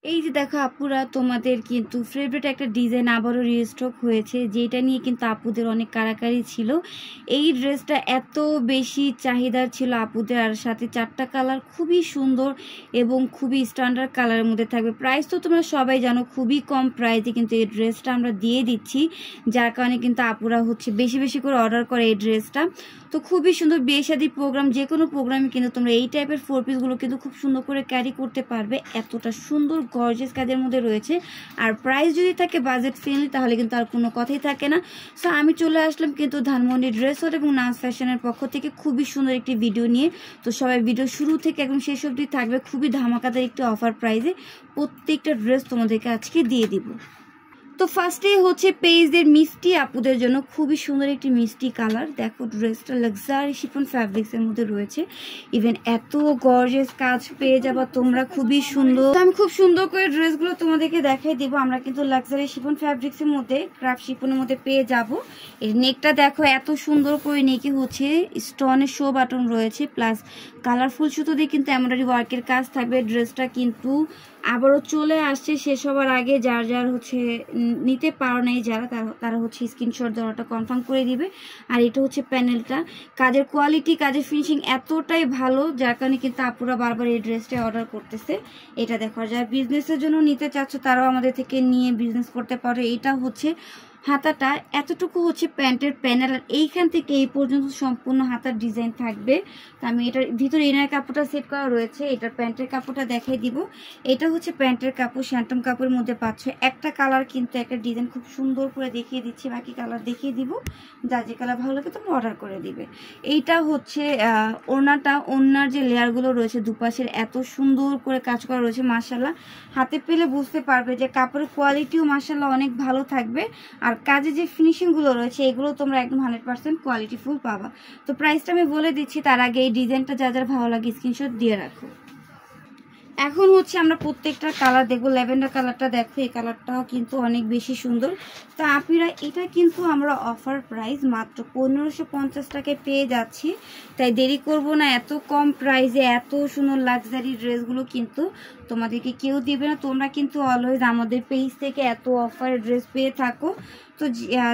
এই যে দেখো আপুরা, তোমাদের কিন্তু ফেভারিট একটা ডিজাইন আবারও রিস্টক হয়েছে, যেটা নিয়ে কিন্তু আপুদের অনেক কারাকারি ছিল। এই ড্রেসটা এত বেশি চাহিদার ছিল আপুদের, আর সাথে 4টা কালার খুবই সুন্দর এবং খুবই স্ট্যান্ডার্ড কালারের মধ্যে থাকবে। প্রাইস তো তোমরা সবাই জানো, খুবই কম প্রাইসে কিন্তু এই ড্রেসটা আমরা দিয়ে দিচ্ছি, যার কারণে কিন্তু আপুরা বেশি বেশি করে অর্ডার করে এই ড্রেসটা। তো খুবই সুন্দর, বিয়ে শাদী প্রোগ্রাম, যে কোনো প্রোগ্রামে কিন্তু তোমরা এই টাইপের 4 পিসগুলো কিন্তু খুব সুন্দর করে ক্যারি করতে পারবে। এতটা সুন্দর গর্জিয়াস কাজের মধ্যে রয়েছে, আর প্রাইস যদি থাকে বাজেট ফ্রেন্ডলি তাহলে কিন্তু আর কোনো কথাই থাকে না। সো আমি চলে আসলাম কিন্তু ধানমন্ডি ড্রেস ওয়ার এবং নাজ ফ্যাশনের পক্ষ থেকে খুবই সুন্দর একটি ভিডিও নিয়ে। তো সবাই ভিডিও শুরু থেকে একদম শেষ অবধি থাকবে, খুবই ধামাকাদার একটি অফার প্রাইসে প্রত্যেকটা ড্রেস তোমাদেরকে আজকে দিয়ে দিব। তো ফার্স্টে পেজের মিষ্টি আপুদের জন্য খুবই সুন্দর একটি মিষ্টি কালার। দেখো ড্রেসটা লাক্সারি শিফন ফ্যাব্রিক্সের মধ্যে রয়েছে, ইভেন এত গর্জিয়াস কাজ পেয়ে যাবা তোমরা, খুবই সুন্দর। আমি খুব সুন্দর করে ড্রেসগুলো তোমাদেরকে দেখাই দিব। আমরা কিন্তু লাক্সারি শিফন ফ্যাব্রিক্সের মধ্যে ক্রাফট শিফনের মধ্যে পেয়ে যাব। এর নেকটা দেখো এত সুন্দর করে নেকে স্টোনের শো বাটন রয়েছে, প্লাস কালারফুল সুতো দিয়ে কিন্তু এমব্রয়ডারি ওয়ার্কের কাজ থাকবে। ড্রেসটা কিন্তু আবারও চলে আসছে শেষ হবার আগে, যার যার নিতে পারো নাই যারা, তারা স্ক্রিনশট দেওয়াটা কনফার্ম করে দিবে। আর এটা প্যানেলটা, কাজের কোয়ালিটি, কাজের ফিনিশিং এতটাই ভালো, যার কারণে কিন্তু আপুরা বারবার এই ড্রেসটা অর্ডার করতেছে। এটা দেখো, যারা বিজনেসের জন্য নিতে চাচ্ছ তারাও আমাদের থেকে নিয়ে বিজনেস করতে পারো। এটা হাতাটা এতটুকু প্যান্টের প্যানেল, আর এইখান থেকে এই পর্যন্ত সম্পূর্ণ হাতার ডিজাইন থাকবে। তো আমি এটার ভিতরে ইনার কাপড়টা সেট করা রয়েছে, এটার প্যান্টের কাপড়টা দেখাই দিব। এটা প্যান্টের কাপড়, শ্যান্টম কাপড়ের মধ্যে পাচ্ছ। একটা কালার কিন্তু একটা ডিজাইন খুব সুন্দর করে দেখিয়ে দিচ্ছি, বাকি কালার দেখিয়ে দিব। যা যে কালার ভালো লাগে তোমরা অর্ডার করে দিবে। এইটা ওড়নার যে লেয়ারগুলো রয়েছে দুপাশের এত সুন্দর করে কাজ করা রয়েছে, মাশাআল্লাহ। হাতে পেলে বুঝতে পারবে যে কাপড়ের কোয়ালিটিও মাশাআল্লাহ অনেক ভালো থাকবে, আর কাজে যে ফিনিশিংগুলো রয়েছে এগুলো তোমরা একদম 100% কোয়ালিটিফুল পাবা। তো প্রাইসটা আমি বলে দিচ্ছি, তার আগে এই ডিজাইনটা যা যার ভালো লাগে স্ক্রিনশট দিয়ে রাখো। এখন আমরা প্রত্যেকটা কালার দেখবো। ল্যাভেন্ডার কালারটা দেখো, এই কালারটাও কিন্তু অনেক বেশি সুন্দর। তো আপনারা এটা কিন্তু আমরা অফার প্রাইস মাত্র 1550 টাকায় পেয়ে যাচ্ছি, তাই দেরি করব না। এত কম প্রাইসে এত সুন্দর লাক্সারি ড্রেসগুলো কিন্তু তোমাদেরকে কেউ দিবে না। তোমরা কিন্তু অলওয়েজ আমাদের পেজ থেকে এত অফারের ড্রেস পেয়ে থাকো। তো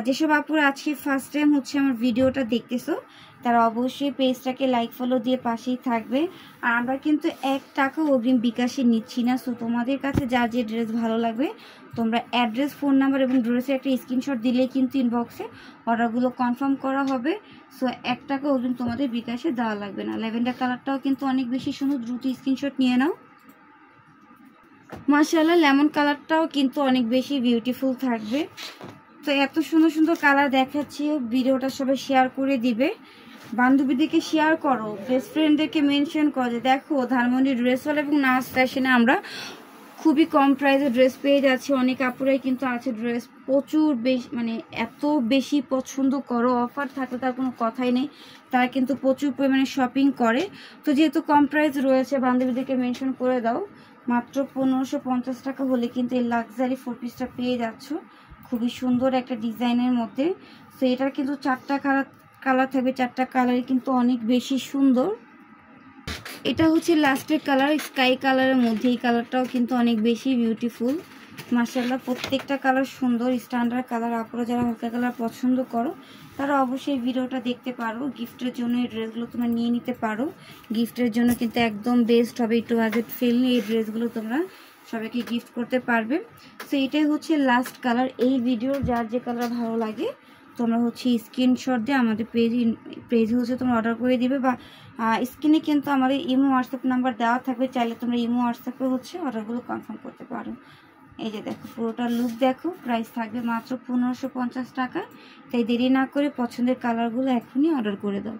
যেসব আপুরা আজকে ফার্স্ট টাইম আমার ভিডিওটা দেখতেছো তারা অবশ্যই পেজটাকে লাইক ফলো দিয়ে পাশেই থাকবে। আর আমরা কিন্তু 1 টাকা অগ্রিম বিকাশে নিচ্ছি না। সো তোমাদের কাছে যা যে ড্রেস ভালো লাগবে তোমরা অ্যাড্রেস, ফোন নাম্বার এবং ড্রেসের একটা স্ক্রিনশট দিলেই কিন্তু ইনবক্সে অর্ডারগুলো কনফার্ম করা হবে। সো 1 টাকা অগ্রিম তোমাদের বিকাশে দেওয়া লাগবে না। ল্যাভেন্ডার কালারটাও কিন্তু অনেক বেশি সুন্দর, দ্রুত স্ক্রিনশট নিয়ে নাও। মাশাআল্লাহ, লেমন কালারটাও কিন্তু অনেক বেশি বিউটিফুল থাকবে। তো এত সুন্দর সুন্দর কালার দেখাচ্ছি, ভিডিওটা সবাই শেয়ার করে দিবে, বান্ধবীদেরকে শেয়ার করো, বেস্ট ফ্রেন্ডদেরকে মেনশন করো যে দেখো ধানমন্ডি ড্রেস ওয়ালা এবং নাজ ফ্যাশনে আমরা খুবই কম প্রাইসে ড্রেস পেয়ে যাচ্ছি। অনেক আপুরাই কিন্তু আছে ড্রেস প্রচুর বেশি, এত বেশি পছন্দ করো, অফার থাকলে তার কোনো কথাই নেই, তারা কিন্তু প্রচুর পরিমাণে শপিং করে। তো যেহেতু কম প্রাইস রয়েছে, বান্ধবীদেরকে মেনশন করে দাও, মাত্র 1550 টাকা হলে কিন্তু এই লাক্সারি 4 পিসটা পেয়ে যাচ্ছ, খুবই সুন্দর একটা ডিজাইনের মধ্যে। তো এটার কিন্তু 4টা কালার থাকবে, 4টা কালারই কিন্তু অনেক বেশি সুন্দর। এটা লাস্টের কালার, স্কাই কালারের মধ্যে, এই কালারটাও কিন্তু অনেক বেশি বিউটিফুল। মাশাআল্লাহ, প্রত্যেকটা কালার সুন্দর, স্ট্যান্ডার্ড কালার। আপনারা যারা হালকা কালার পছন্দ করো তারা অবশ্যই ভিডিওটা দেখতে পারো। গিফটের জন্য এই ড্রেসগুলো তোমরা নিয়ে নিতে পারো, গিফটের জন্য কিন্তু একদম বেস্ট হবে। একটু বাজেট ফ্রেন্ডলি এই ড্রেসগুলো তোমরা সবাইকে গিফট করতে পারবে। তো এটাই লাস্ট কালার। এই ভিডিওর যার যে কালার ভালো লাগে তোমরা স্ক্রিনশট দিয়ে আমাদের পেজে তোমরা অর্ডার করে দিবে, বা স্ক্রিনে কিন্তু আমাদের ইমো হোয়াটসঅ্যাপ নাম্বার দেওয়া থাকবে, চাইলে তোমরা ইমো হোয়াটসঅ্যাপে অর্ডারগুলো কনফার্ম করতে পারো। এই যে দেখো পুরোটা লুক দেখো, প্রাইস থাকবে মাত্র 1550 টাকা। তাই দেরি না করে পছন্দের কালারগুলো এখনই অর্ডার করে দাও।